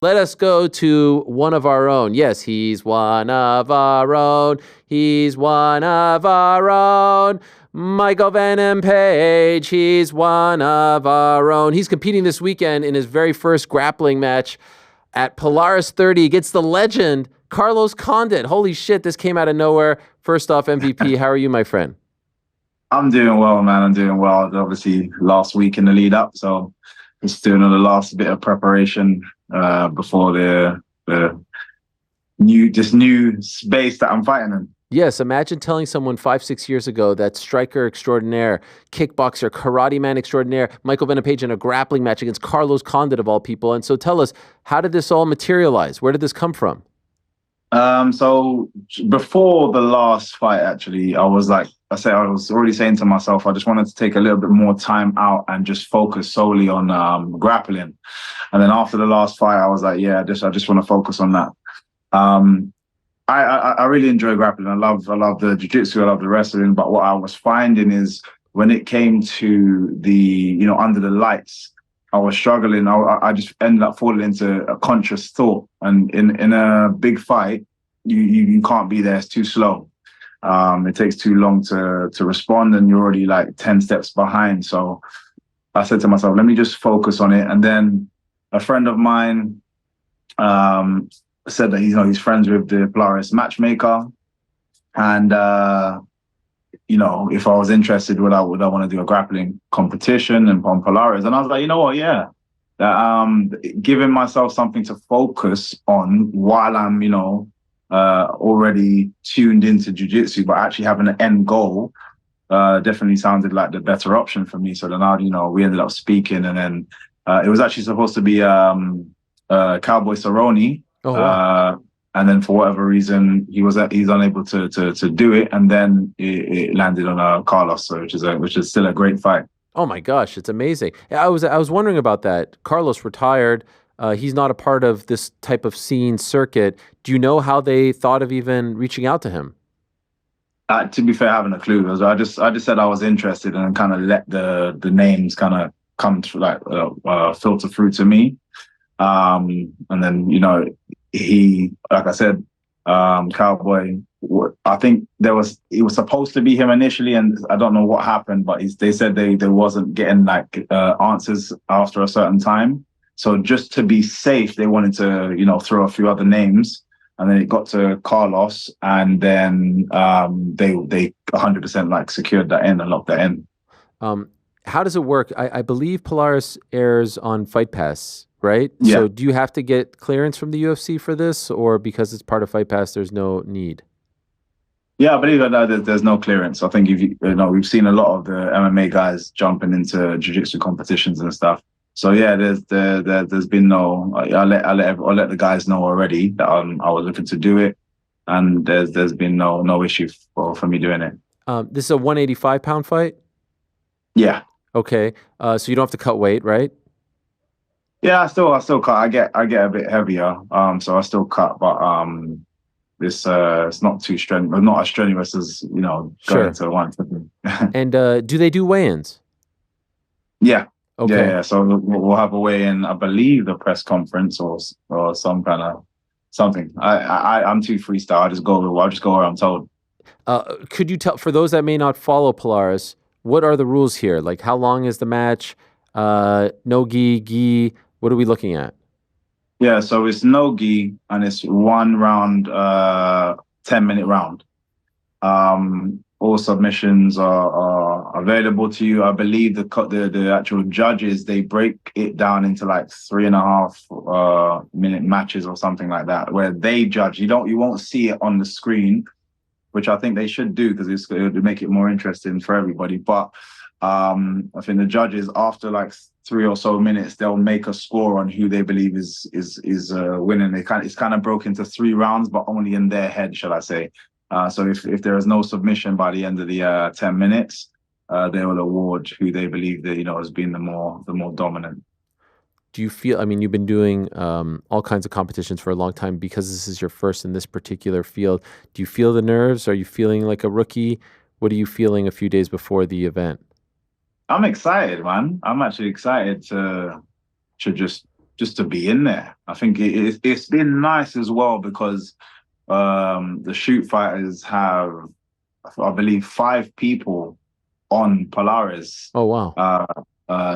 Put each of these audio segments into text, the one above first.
Let us go to one of our own. Yes, he's one of our own. He's one of our own. Michael Venom Page, he's one of our own. He's competing this weekend in his very first grappling match at Polaris 30 against the legend, Carlos Condit. Holy shit, this came out of nowhere. First off, MVP, how are you, my friend? I'm doing well, man. I'm doing well. Obviously, last week in the lead up, so just doing the last bit of preparation before the new space that I'm fighting in. Yes, imagine telling someone 5-6 years ago that striker extraordinaire, kickboxer, karate man extraordinaire, Michael Venom Page in a grappling match against Carlos Condit of all people. And so tell us, how did this all materialize? Where did this come from? So before the last fight, actually, I was already saying to myself, I just wanted to take a little bit more time out and just focus solely on grappling. And then after the last fight, I was like, yeah, I just want to focus on that. I really enjoy grappling. I love the jiu-jitsu, I love the wrestling. But what I was finding is when it came to the, under the lights, I was struggling. I just ended up falling into a conscious thought. And in a big fight, you can't be there. It's too slow. It takes too long to respond, and you're already like 10 steps behind. So I said to myself, let me just focus on it. And then a friend of mine said that he's friends with the Polaris matchmaker, and if I was interested, would I want to do a grappling competition and on Polaris? And I was like, you know what, yeah, giving myself something to focus on while I'm already tuned into jiu-jitsu, but actually having an end goal definitely sounded like the better option for me. So then we ended up speaking, and then it was actually supposed to be Cowboy Cerrone. Oh, wow. And then for whatever reason, he's unable to do it, and then it landed on Carlos, so which is still a great fight. Oh my gosh, it's amazing. I was wondering about that. Carlos retired. He's not a part of this type of scene circuit. Do you know how they thought of even reaching out to him? To be fair, I haven't a clue. I just said I was interested, and kind of let the names kind of come through, like filter through to me. And then he, like I said, Cowboy, I think it was supposed to be him initially, and I don't know what happened, but they said they wasn't getting answers after a certain time. So just to be safe, they wanted to throw a few other names, and then it got to Carlos, and then they 100% secured that in and locked that in. How does it work? I believe Polaris airs on Fight Pass, right? Yeah. So do you have to get clearance from the UFC for this, or because it's part of Fight Pass, there's no need? Yeah, I believe that there's no clearance. I think we've seen a lot of the MMA guys jumping into jiu-jitsu competitions and stuff. So yeah, there's been no. I'll let the guys know already that I was looking to do it, and there's been no issue for me doing it. This is a 185-pound fight? Yeah. Okay. So you don't have to cut weight, right? Yeah, I still cut. I get a bit heavier, so I still cut, but it's not too strenuous, not as strenuous as going to 150. And do they do weigh-ins? Yeah. Okay. Yeah. So we'll have a weigh-in, I believe, the press conference or some kind of something. I'm too freestyle. I'll just go where I'm told. Could you tell, for those that may not follow Polaris, what are the rules here? Like, how long is the match? No gi. What are we looking at? Yeah, so it's no gi, and it's 1 round, 10-minute round. All submissions are available to you. I believe the actual judges, they break it down into 3.5 minute matches or something like that, where they judge. You won't see it on the screen, which I think they should do because it would make it more interesting for everybody. But I think the judges, after 3 or so minutes, they'll make a score on who they believe is winning. It's kind of broken into 3 rounds, but only in their head, shall I say. So if there is no submission by the end of the 10 minutes, they will award who they believe that has been the more dominant. Do you feel? I mean, you've been doing all kinds of competitions for a long time. Because this is your first in this particular field, do you feel the nerves? Are you feeling like a rookie? What are you feeling a few days before the event? I'm excited, man. I'm actually excited to just just to be in there. I think it's been nice as well because the shoot fighters have, I believe, 5 people on Polaris. Oh, wow.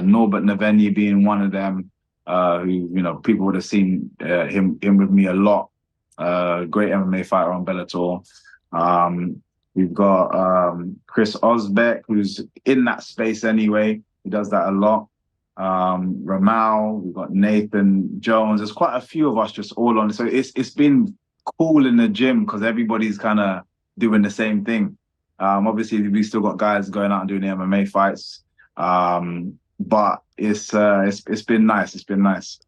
Norbert Naveni being one of them, who, people would have seen him with me a lot. Great MMA fighter on Bellator. We've got Chris Osbeck, who's in that space anyway. He does that a lot. Ramal, we've got Nathan Jones. There's quite a few of us just all on. So it's been cool in the gym because everybody's kind of doing the same thing. Obviously, we still got guys going out and doing the MMA fights. But it's been nice. It's been nice.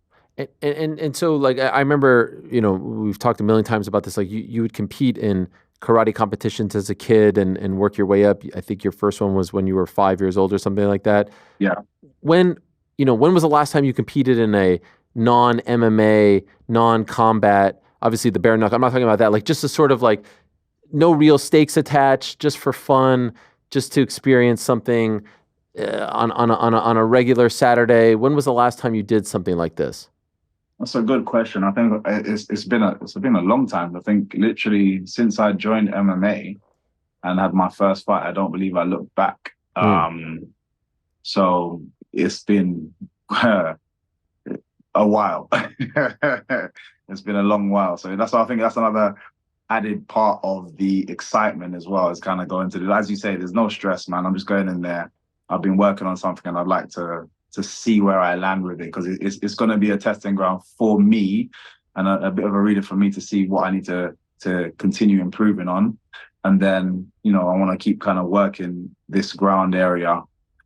And so, like, I remember, we've talked a million times about this. Like, you would compete in karate competitions as a kid and work your way up. I think your first one was when you were 5 years old or something like that. Yeah. When was the last time you competed in a non-MMA, non-combat, obviously the bare knuckle, I'm not talking about that, like just a sort of like no real stakes attached, just for fun, just to experience something on a regular Saturday? When was the last time you did something like this? That's a good question. I think it's been a long time. I think literally since I joined MMA and had my first fight, I don't believe I looked back. So it's been a while. It's been a long while. So that's why I think that's another added part of the excitement as well, is kind of going to as you say, there's no stress, man. I'm just going in there. I've been working on something and I'd like to see where I land with it, because it's going to be a testing ground for me and a bit of a reader for me to see what I need to continue improving on. And then, I want to keep kind of working this ground area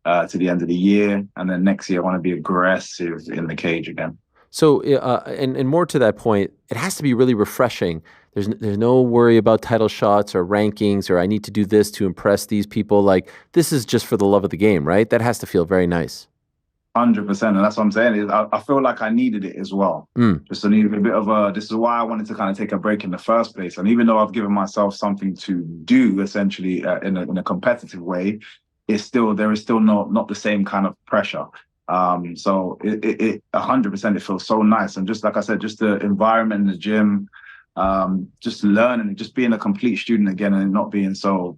to the end of the year. And then next year, I want to be aggressive in the cage again. So, and more to that point, it has to be really refreshing. There's no worry about title shots or rankings or I need to do this to impress these people. Like, this is just for the love of the game, right? That has to feel very nice. 100%, and that's what I'm saying. I feel like I needed it as well. Just to need a bit of this is why I wanted to kind of take a break in the first place. And even though I've given myself something to do, essentially in a competitive way, there is still not the same kind of pressure. So it 100%, it feels so nice. And just like I said, just the environment in the gym, just learning, just being a complete student again, and not being so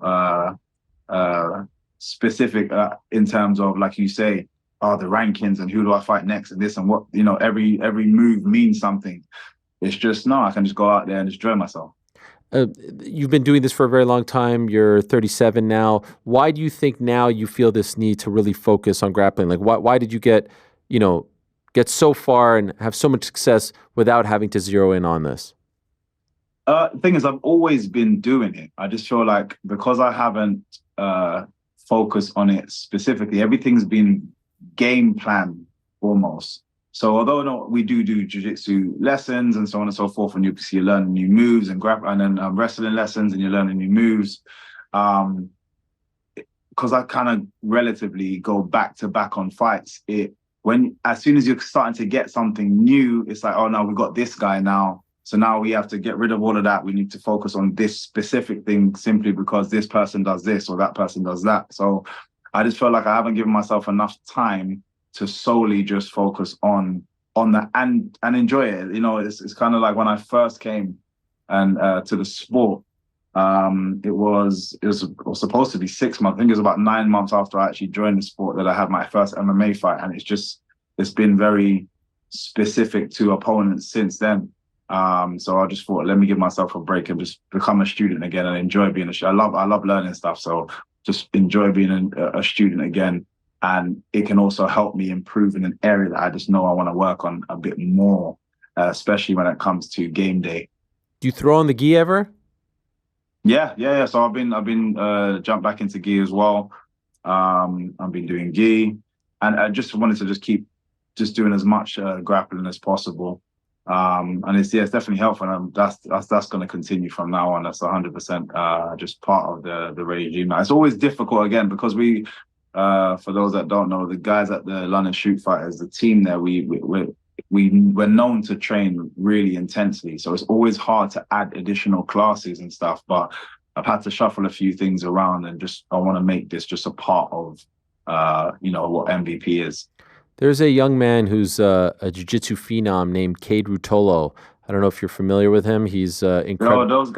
specific in terms of, like you say, the rankings and who do I fight next and this and what, every move means something. It's just, no, I can just go out there and just enjoy myself. You've been doing this for a very long time. You're 37 now. Why do you think now you feel this need to really focus on grappling? Like, why did you get so far and have so much success without having to zero in on this? The thing is, I've always been doing it. I just feel like because I haven't focused on it specifically, everything's been game plan almost. So although we do jiu-jitsu lessons and so on and so forth, and you're learning new moves and and then wrestling lessons and you're learning new moves, because I kind of relatively go back to back on fights. As soon as you're starting to get something new, it's like, oh no, we got this guy now. So now we have to get rid of all of that. We need to focus on this specific thing simply because this person does this or that person does that. So I just feel like I haven't given myself enough time to solely just focus on that and enjoy it. It's kind of like when I first came and to the sport, it was supposed to be 6 months. I think it was about 9 months after I actually joined the sport that I had my first MMA fight, and it's been very specific to opponents since then. So I just thought, let me give myself a break and just become a student again and enjoy being a student. I love learning stuff, so just enjoy being a student again. And it can also help me improve in an area that I just know I want to work on a bit more, especially when it comes to game day. Do you throw on the gi ever? Yeah. So I've been jumped back into gi as well. I've been doing gi, and I just wanted to just keep just doing as much grappling as possible. And it's definitely helpful, and that's going to continue from now on. That's 100% just part of the regime. Now, it's always difficult again because we, for those that don't know, the guys at the London Shoot Fighters, the team there, we're known to train really intensely. So it's always hard to add additional classes and stuff. But I've had to shuffle a few things around, and I want to make this just a part of what MVP is. There's a young man who's a jiu-jitsu phenom named Kade Ruotolo. I don't know if you're familiar with him. He's incredible. Those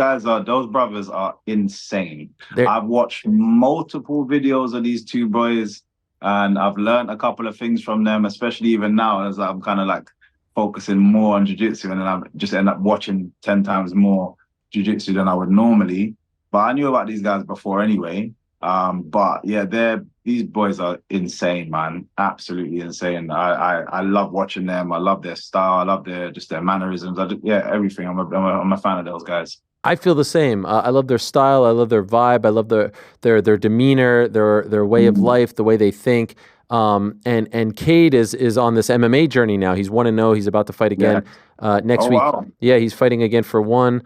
brothers are insane. They're, I've watched multiple videos of these two boys, and I've learned a couple of things from them, especially even now as I'm kind of like focusing more on jiu-jitsu, and then I just end up watching 10 times more jiu-jitsu than I would normally. But I knew about these guys before anyway. But yeah, these boys are insane, man. Absolutely insane. I love watching them. I love their style. I love their mannerisms. Everything. I'm a fan of those guys. I feel the same. I love their style. I love their vibe. I love their demeanor, their way of life, the way they think. And Kade is on this MMA journey now. He's 1-0. He's about to fight again next week. Wow. Yeah, he's fighting again for one.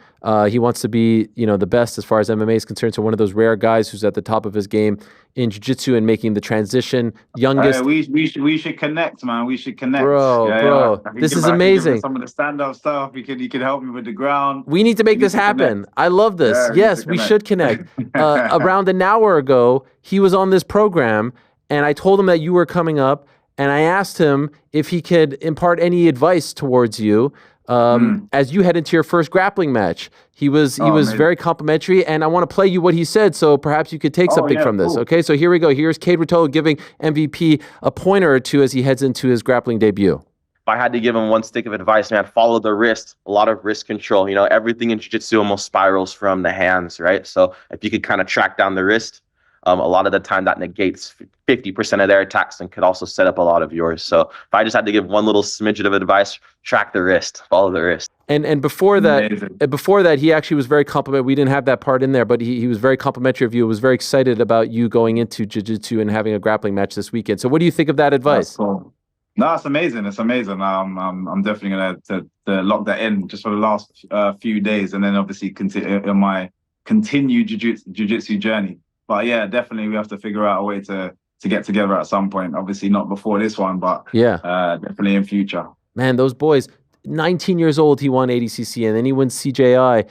He wants to be, the best as far as MMA is concerned. So one of those rare guys who's at the top of his game in jiu-jitsu and making the transition. Youngest. We should connect, man. We should connect, bro. This is amazing. Some of the stand-up stuff. He could help me with the ground. We need to make this happen. I love this. Yes, we should connect. Around an hour ago, he was on this program, and I told him that you were coming up, and I asked him if he could impart any advice towards you as you head into your first grappling match. He was very complimentary, and I want to play you what he said, so perhaps you could take something from this. Cool. Okay, so here we go. Here's Kade Ruotolo giving MVP a pointer or two as he heads into his grappling debut. If I had to give him one stick of advice, man, follow the wrist. A lot of wrist control. Everything in jiu-jitsu almost spirals from the hands, right? So if you could kind of track down the wrist, a lot of the time that negates 50% of their attacks and could also set up a lot of yours. So if I just had to give one little smidget of advice, track the wrist, follow the wrist. And before that, he actually was very complimentary. We didn't have that part in there, but he was very complimentary of you. Was very excited about you going into jiu-jitsu and having a grappling match this weekend. So what do you think of that advice? That's cool. No, it's amazing. It's amazing. I'm definitely gonna to lock that in just for the last few days, and then obviously continue in my continued jiu-jitsu journey. But yeah, definitely we have to figure out a way to get together at some point. Obviously not before this one, but definitely in future. Man, those boys. 19 years old, he won ADCC, and then he wins CJI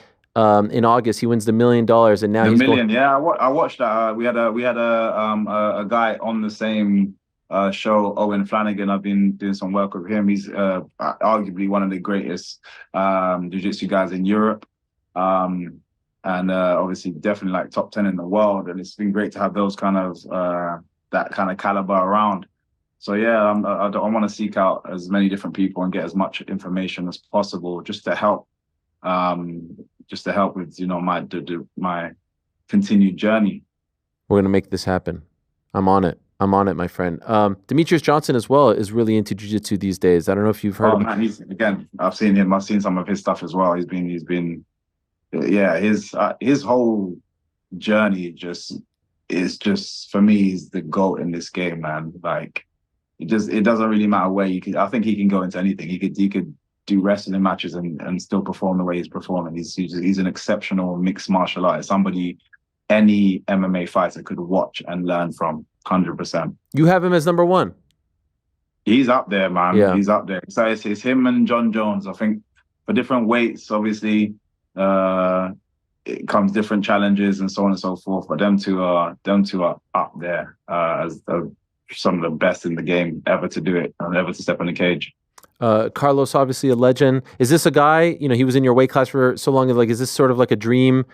in August. He wins the $1 million, and now he's going. Yeah, I watched that. We had a guy on the same show, Owen Flanagan. I've been doing some work with him. He's arguably one of the greatest jiu-jitsu guys in Europe. And obviously definitely like top 10 in the world. And it's been great to have those kind of, that kind of caliber around. So yeah, I want to seek out as many different people and get as much information as possible just to help with, my continued journey. We're going to make this happen. I'm on it, my friend. Demetrius Johnson as well is really into jiu-jitsu these days. I don't know if you've heard of him. Man, I've seen him. I've seen some of his stuff as well. He's been his whole journey is just for me, he's the GOAT in this game, man. Like it doesn't really matter where I think he can go into anything. He could do wrestling matches and still perform the way he's performing. He's an exceptional mixed martial artist, somebody any MMA fighter could watch and learn from 100%. You have him as number one. He's up there, man. Yeah. He's up there. So it's him and John Jones. I think for different weights, obviously, it comes different challenges and so on and so forth. But them two are up there as some of the best in the game ever to do it and ever to step in the cage. Carlos, obviously a legend. Is this a guy? He was in your weight class for so long. Like, is this sort of like a dream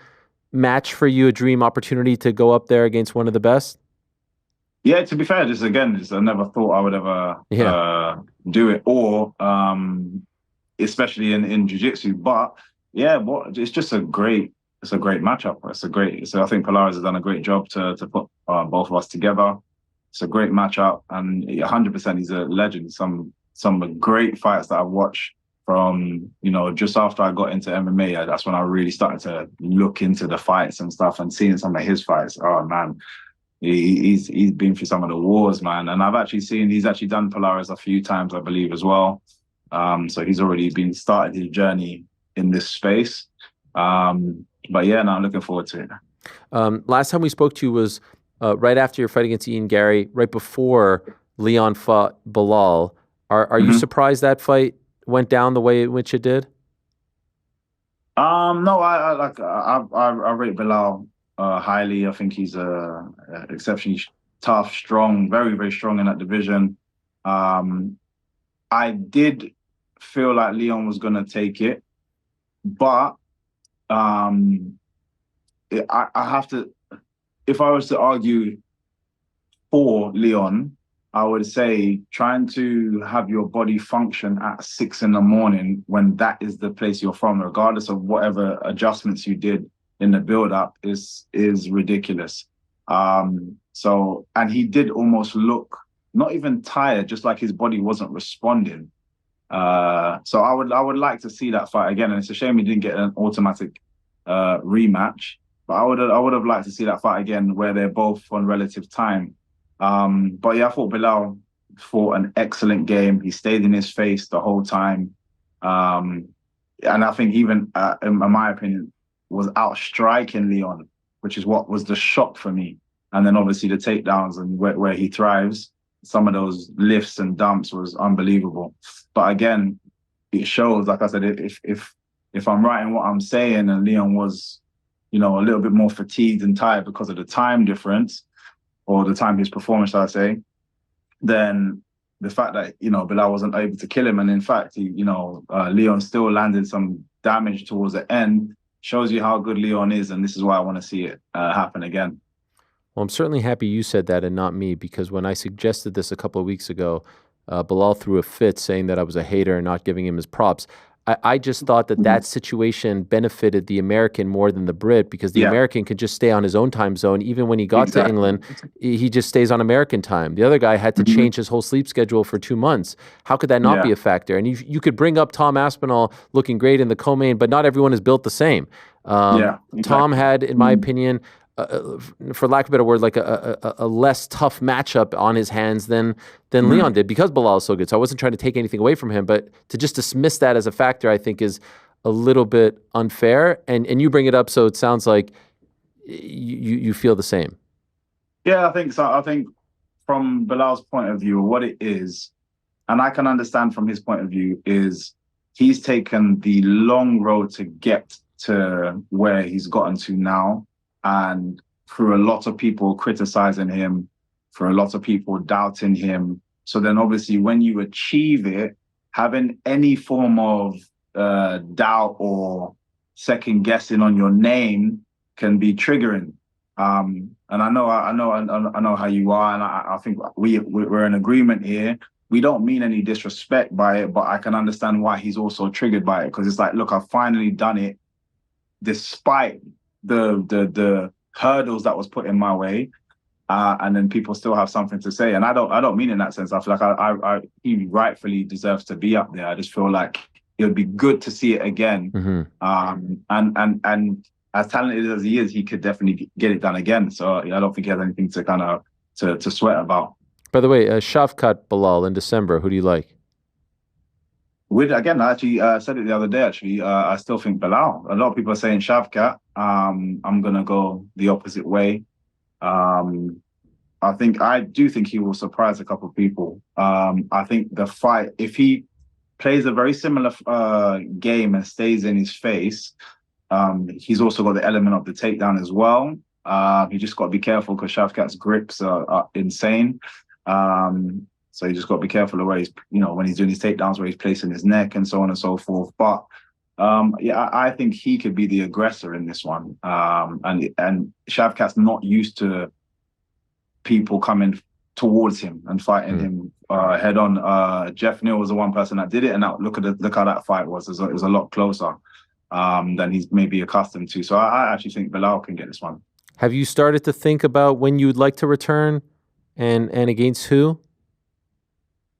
match for you? A dream opportunity to go up there against one of the best? Yeah, to be fair, I never thought I would ever do it, or especially in jiu-jitsu. But yeah, it's just a great matchup. So I think Polaris has done a great job to put both of us together. It's a great matchup, and 100% he's a legend. Some great fights that I've watched from, just after I got into MMA. That's when I really started to look into the fights and stuff, and seeing some of his fights. Oh man. He's been through some of the wars, man. And he's actually done Polaris a few times, I believe, as well. So he's already started his journey in this space. But yeah, I'm looking forward to it. Last time we spoke to you was right after your fight against Ian Garry, right before Leon fought Belal. Are you surprised that fight went down the way in which it did? No, I rate Belal highly. I think he's exceptionally tough, strong, very, very strong in that division. I did feel like Leon was going to take it, but I have to, if I was to argue for Leon, I would say trying to have your body function at 6 a.m. when that is the place you're from, regardless of whatever adjustments you did in the build-up, is ridiculous. So, and he did almost look not even tired, just like his body wasn't responding. So I would like to see that fight again, and it's a shame he didn't get an automatic rematch. But I would have liked to see that fight again, where they're both on relative time. But yeah, I thought Belal fought an excellent game. He stayed in his face the whole time, and I think even in my opinion, was outstriking Leon, which is what was the shock for me. And then obviously the takedowns and where he thrives. Some of those lifts and dumps was unbelievable. But again, it shows, like I said, if I'm right in what I'm saying, and Leon was, a little bit more fatigued and tired because of the time difference, or the time his performance, I'd say, then the fact that, Belal wasn't able to kill him, and in fact, Leon still landed some damage towards the end, shows you how good Leon is, and this is why I want to see it happen again. Well, I'm certainly happy you said that and not me, because when I suggested this a couple of weeks ago, Belal threw a fit saying that I was a hater and not giving him his props. I just thought that situation benefited the American more than the Brit, because the American could just stay on his own time zone. Even when he got to England, he just stays on American time. The other guy had to change his whole sleep schedule for 2 months. How could that not be a factor? And you could bring up Tom Aspinall looking great in the co-main, but not everyone is built the same. Tom had, in my opinion, for lack of a better word, like a less tough matchup on his hands than Leon did, because Belal is so good. So I wasn't trying to take anything away from him, but to just dismiss that as a factor, I think, is a little bit unfair. And you bring it up, so it sounds like you feel the same. Yeah, I think so. I think from Belal's point of view, what it is, and I can understand from his point of view, is he's taken the long road to get to where he's gotten to now. And through a lot of people criticizing him, for a lot of people doubting him. So then obviously when you achieve it, having any form of doubt or second guessing on your name can be triggering. And I know how you are, and I think we're in agreement here. We don't mean any disrespect by it, but I can understand why he's also triggered by it, because it's like, look, I've finally done it, despite the hurdles that was put in my way, and then people still have something to say. And I don't mean in that sense. I feel like he rightfully deserves to be up there. I just feel like it would be good to see it again. And as talented as he is, he could definitely get it done again. So I don't think he has anything to kind of to sweat about. By the way, Shavkat Belal in December, who do you like? Again, I actually said it the other day, actually. I still think Belal. A lot of people are saying Shavkat. I'm going to go the opposite way. I do think he will surprise a couple of people. I think the fight, if he plays a very similar game and stays in his face, he's also got the element of the takedown as well. You just got to be careful, because Shavkat's grips are insane. So you just got to be careful of where he's, when he's doing his takedowns, where he's placing his neck and so on and so forth. But I think he could be the aggressor in this one. And Shavkat's not used to people coming towards him and fighting him head on. Jeff Neal was the one person that did it, and now look how that fight was. It was a lot closer than he's maybe accustomed to. So I actually think Belal can get this one. Have you started to think about when you would like to return, and against who?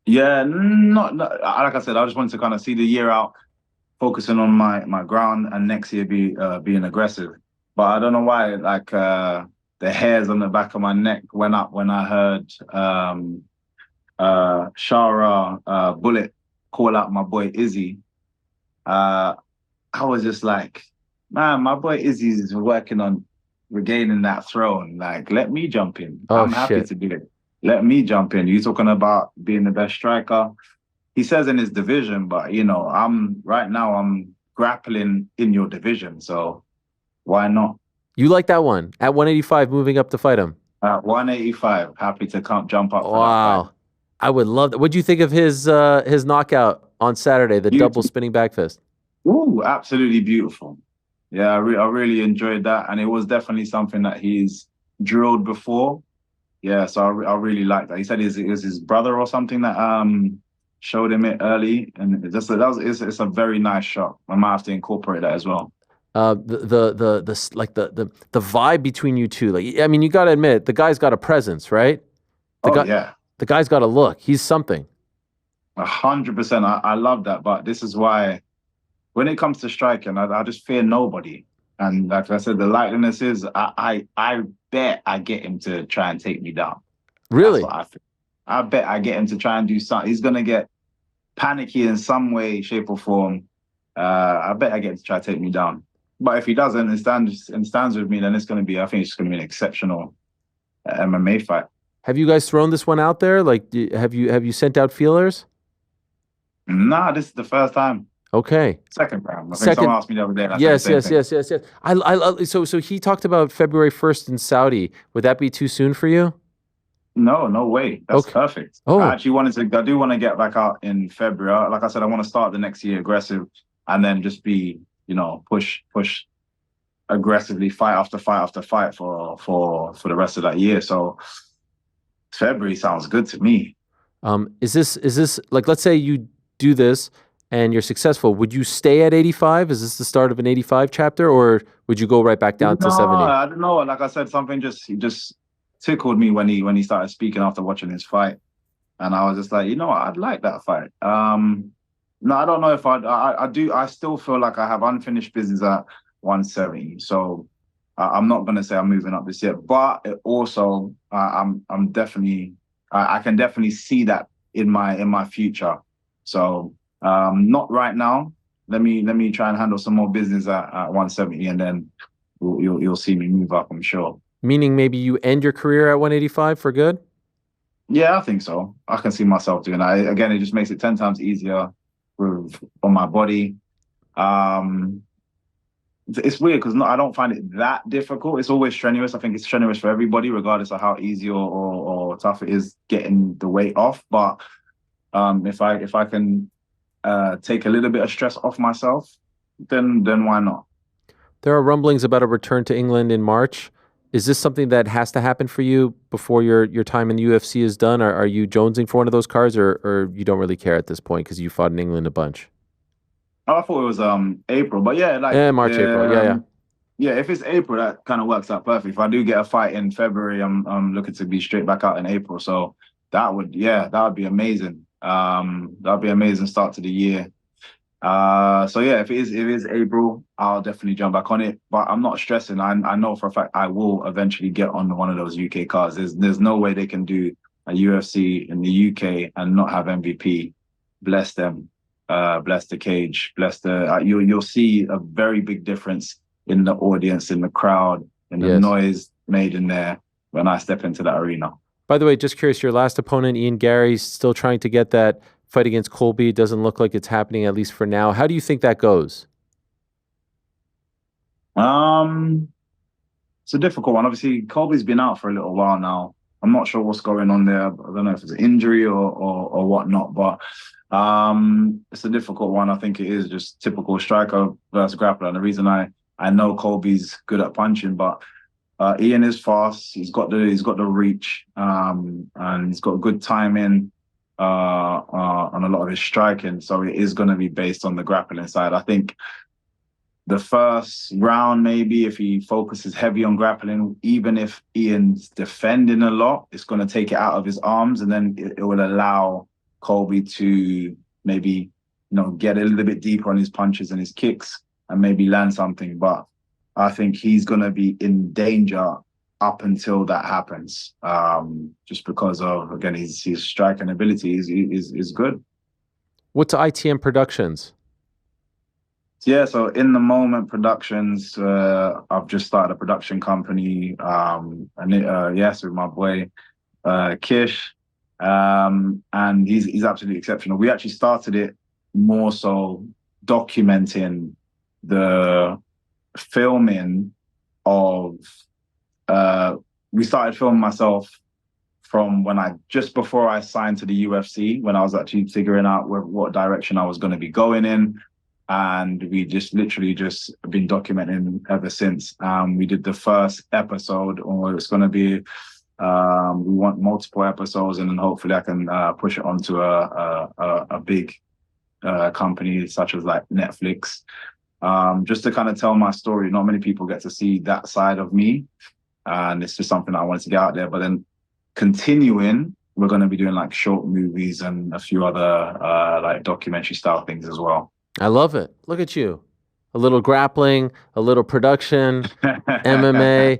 Yeah, not like I said, I just wanted to kind of see the year out, focusing on my ground, and next year being aggressive. But I don't know why, like the hairs on the back of my neck went up when I heard Shara Bullet call out my boy Izzy. I was just like, man, my boy Izzy is working on regaining that throne. Like, let me jump in. I'm happy to do it. Let me jump in. You're talking about being the best striker. He says in his division, but I'm grappling in your division, so why not? You like that one at 185, moving up to fight him? At 185, happy to jump up. Wow. I would love that. What do you think of his knockout on Saturday, the double spinning back fist? Ooh, absolutely beautiful. Yeah, I really enjoyed that, and it was definitely something that he's drilled before. Yeah, so I really liked that. He said it was his brother or something that showed him it early, and it's a very nice shot. I might have to incorporate that as well. The vibe between you two. Like, I mean, you got to admit, the guy's got a presence, right? Yeah, the guy's got a look. He's something. 100%. I love that, but this is why when it comes to striking, I just fear nobody. And like I said, the likeliness is I bet I get him to try and take me down. Really? That's what I feel. I bet I get him to try and do something. He's gonna get panicky in some way, shape, or form. I bet I get him to try to take me down. But if he doesn't and stands with me, then it's gonna be. I think it's gonna be an exceptional MMA fight. Have you guys thrown this one out there? Like, have you sent out feelers? Nah, this is the first time. Okay. Second round. I think someone asked me the other day. Yes. So he talked about February 1st in Saudi. Would that be too soon for you? No way. That's perfect. Oh. I do want to get back out in February. Like I said, I want to start the next year aggressive and then just be, push aggressively, fight after fight after fight for the rest of that year. So February sounds good to me. Is this like, let's say you do this and you're successful, would you stay at 85? Is this the start of an 85 chapter, or would you go right back down to 70? I don't know. Like I said, something just tickled me when he started speaking after watching his fight, and I was just like, I'd like that fight. No, I don't know if I do. I still feel like I have unfinished business at 170. So I'm not gonna say I'm moving up this year, but it also I'm definitely I can definitely see that in my future. So. Not right now. Let me try and handle some more business at 170, and then you'll see me move up, I'm sure. Meaning maybe you end your career at 185 for good? Yeah, I think so. I can see myself doing that. Again, it just makes it 10 times easier on my body. It's weird because I don't find it that difficult. It's always strenuous. I think it's strenuous for everybody, regardless of how easy or tough it is getting the weight off. But if I can take a little bit of stress off myself, then why not? There are rumblings about a return to England in March. Is this something that has to happen for you before your time in the UFC is done? Are you jonesing for one of those cards, or you don't really care at this point because you fought in England a bunch? Oh, I thought it was April, but yeah, March, April, yeah. If it's April, that kind of works out perfect. If I do get a fight in February, I'm looking to be straight back out in April, so that would be amazing. That'd be an amazing start to the year. So yeah, if it is April, I'll definitely jump back on it. But I'm not stressing. I know for a fact I will eventually get on one of those UK cards. There's no way they can do a UFC in the UK and not have MVP. Bless them. Bless the cage. Bless the. You'll see a very big difference in the audience, in the crowd, in the noise made in there when I step into that arena. By the way, just curious, your last opponent, Ian Garry, still trying to get that fight against Colby. It doesn't look like it's happening, at least for now. How do you think that goes? It's a difficult one. Obviously, Colby's been out for a little while now. I'm not sure what's going on there. I don't know if it's an injury or whatnot, but it's a difficult one. I think it is just typical striker versus grappler. And the reason I know Colby's good at punching, but Ian is fast. He's got the reach, and he's got good timing on a lot of his striking. So it is going to be based on the grappling side. I think the first round, maybe if he focuses heavy on grappling, even if Ian's defending a lot, it's going to take it out of his arms, and then it will allow Colby to maybe get a little bit deeper on his punches and his kicks and maybe land something. But I think he's going to be in danger up until that happens, just because of, again, his striking ability is good. What's ITM Productions? Yeah, so In the Moment Productions, I've just started a production company, with my boy Kish, and he's absolutely exceptional. We actually started it more so documenting the filming of we started filming myself from just before I signed to the UFC, when I was actually figuring out what direction I was going to be going in. And we just literally just been documenting ever since. We did the first episode, or it's going to be, we want multiple episodes, and then hopefully I can push it onto a big company such as like Netflix, just to kind of tell my story. Not many people get to see that side of me, and it's just something I wanted to get out there. But then continuing, we're going to be doing like short movies and a few other like documentary style things as well. I love it. Look at you. A little grappling, a little production, MMA,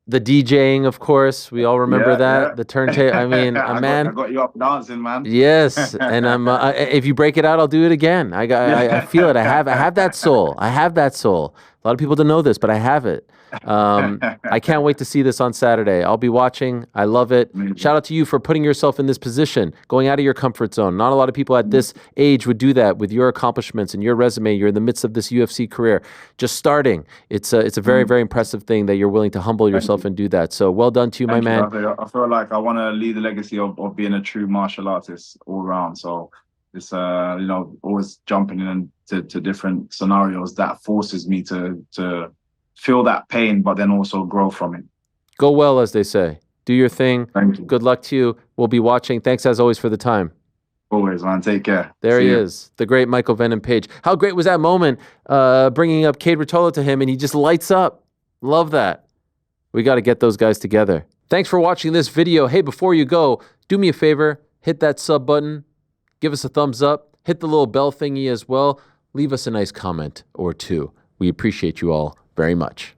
the DJing, of course. We all remember that. Yeah. The turntable. I mean, I got you up dancing, man. Yes, and I'm. If you break it out, I'll do it again. I feel it. I have that soul. I have that soul. A lot of people don't know this, but I have it. I can't wait to see this on Saturday. I'll be watching. I love it. Amazing. Shout out to you for putting yourself in this position, going out of your comfort zone. Not a lot of people at this age would do that with your accomplishments and your resume. You're in the midst of this UFC career, just starting. It's a very, very impressive thing that you're willing to humble yourself and do that. So well done to you, my man. I feel like I want to leave the legacy of being a true martial artist all around. So it's always jumping into different scenarios that forces me to feel that pain, but then also grow from it. Go well, as they say. Do your thing. Thank you. Good luck to you. We'll be watching. Thanks, as always, for the time. Always, man. Take care. There he is, the great Michael Venom Page. How great was that moment bringing up Kade Ruotolo to him, and he just lights up. Love that. We got to get those guys together. Thanks for watching this video. Hey, before you go, do me a favor. Hit that sub button. Give us a thumbs up. Hit the little bell thingy as well. Leave us a nice comment or two. We appreciate you all very much.